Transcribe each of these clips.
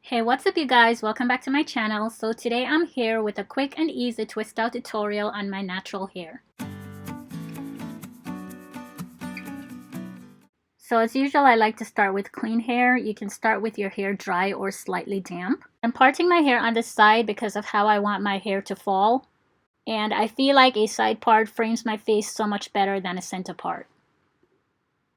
Hey, what's up you guys? Welcome back to my channel. So today I'm here with a quick and easy twist out tutorial on my natural hair. So as usual, I like to start with clean hair. You can start with your hair dry or slightly damp. I'm parting my hair on the side because of how I want my hair to fall. And I feel like a side part frames my face so much better than a center part.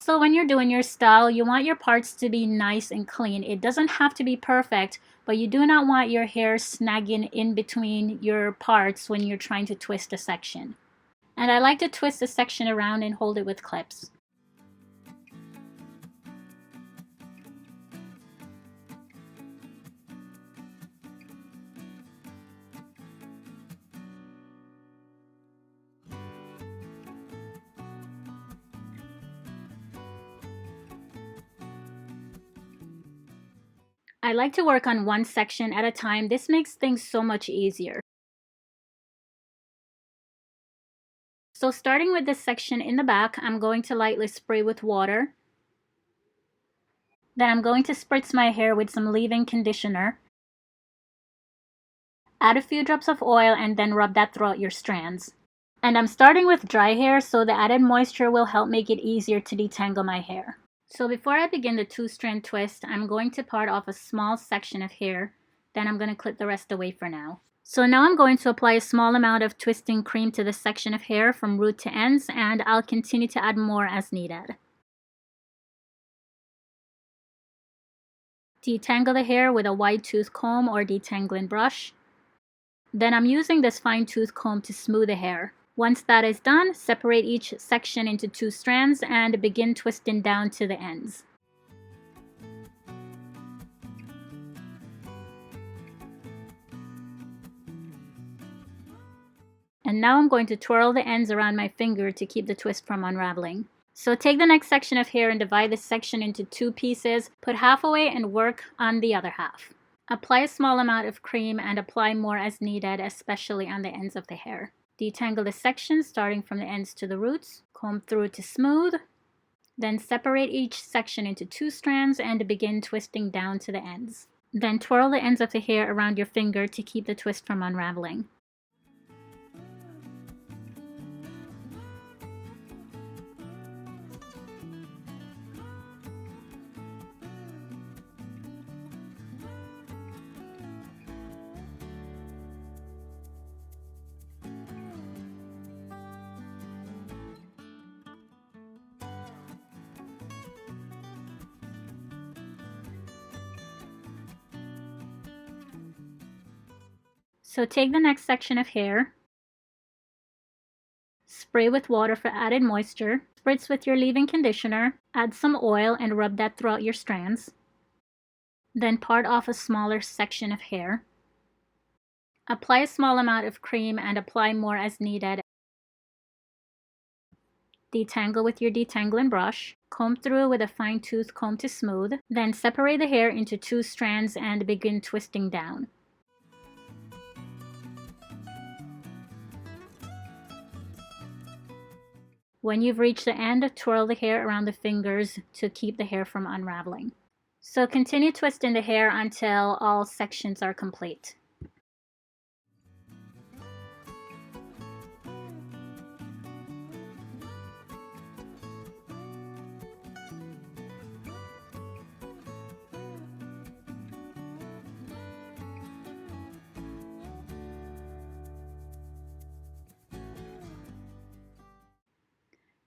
So when you're doing your style, you want your parts to be nice and clean. It doesn't have to be perfect, but you do not want your hair snagging in between your parts when you're trying to twist a section. And I like to twist the section around and hold it with clips. I like to work on one section at a time. This makes things so much easier. So starting with this section in the back, I'm going to lightly spray with water. Then I'm going to spritz my hair with some leave-in conditioner. Add a few drops of oil and then rub that throughout your strands. And I'm starting with dry hair, so the added moisture will help make it easier to detangle my hair. So before I begin the two-strand twist, I'm going to part off a small section of hair. Then I'm going to clip the rest away for now. So now I'm going to apply a small amount of twisting cream to this section of hair from root to ends, and I'll continue to add more as needed. Detangle the hair with a wide tooth comb or detangling brush. Then I'm using this fine tooth comb to smooth the hair. Once that is done, separate each section into two strands and begin twisting down to the ends. And now I'm going to twirl the ends around my finger to keep the twist from unraveling. So take the next section of hair and divide this section into two pieces, put half away and work on the other half. Apply a small amount of cream and apply more as needed, especially on the ends of the hair. Detangle the section starting from the ends to the roots, comb through to smooth, then separate each section into two strands and begin twisting down to the ends. Then twirl the ends of the hair around your finger to keep the twist from unraveling. So take the next section of hair, spray with water for added moisture, spritz with your leave-in conditioner, add some oil and rub that throughout your strands. Then part off a smaller section of hair. Apply a small amount of cream and apply more as needed. Detangle with your detangling brush. Comb through with a fine tooth comb to smooth. Then separate the hair into two strands and begin twisting down. When you've reached the end, twirl the hair around the fingers to keep the hair from unraveling. So continue twisting the hair until all sections are complete.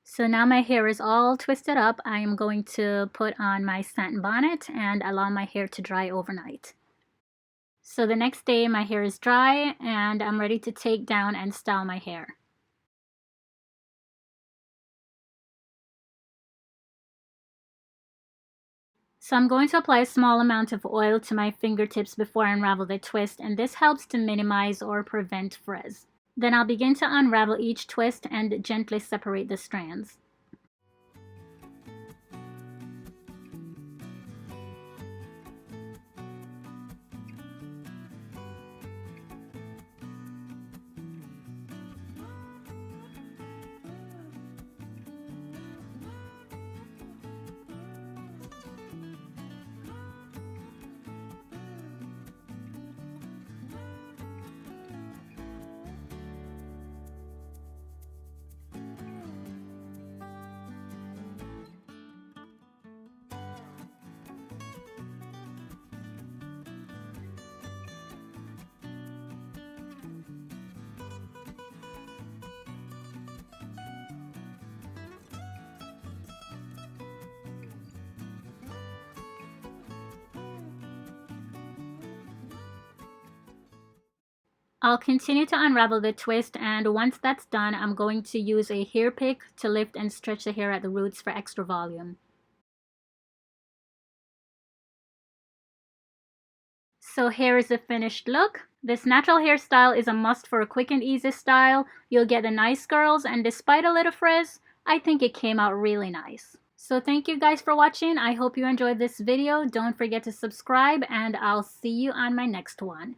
So now my hair is all twisted up. I am going to put on my satin bonnet and allow my hair to dry overnight. So the next day my hair is dry and I'm ready to take down and style my hair. So I'm going to apply a small amount of oil to my fingertips before I unravel the twist, and this helps to minimize or prevent frizz. Then I'll begin to unravel each twist and gently separate the strands. I'll continue to unravel the twist, and once that's done, I'm going to use a hair pick to lift and stretch the hair at the roots for extra volume. So here is the finished look. This natural hairstyle is a must for a quick and easy style. You'll get the nice curls, and despite a little frizz, I think it came out really nice. So thank you guys for watching. I hope you enjoyed this video. Don't forget to subscribe, and I'll see you on my next one.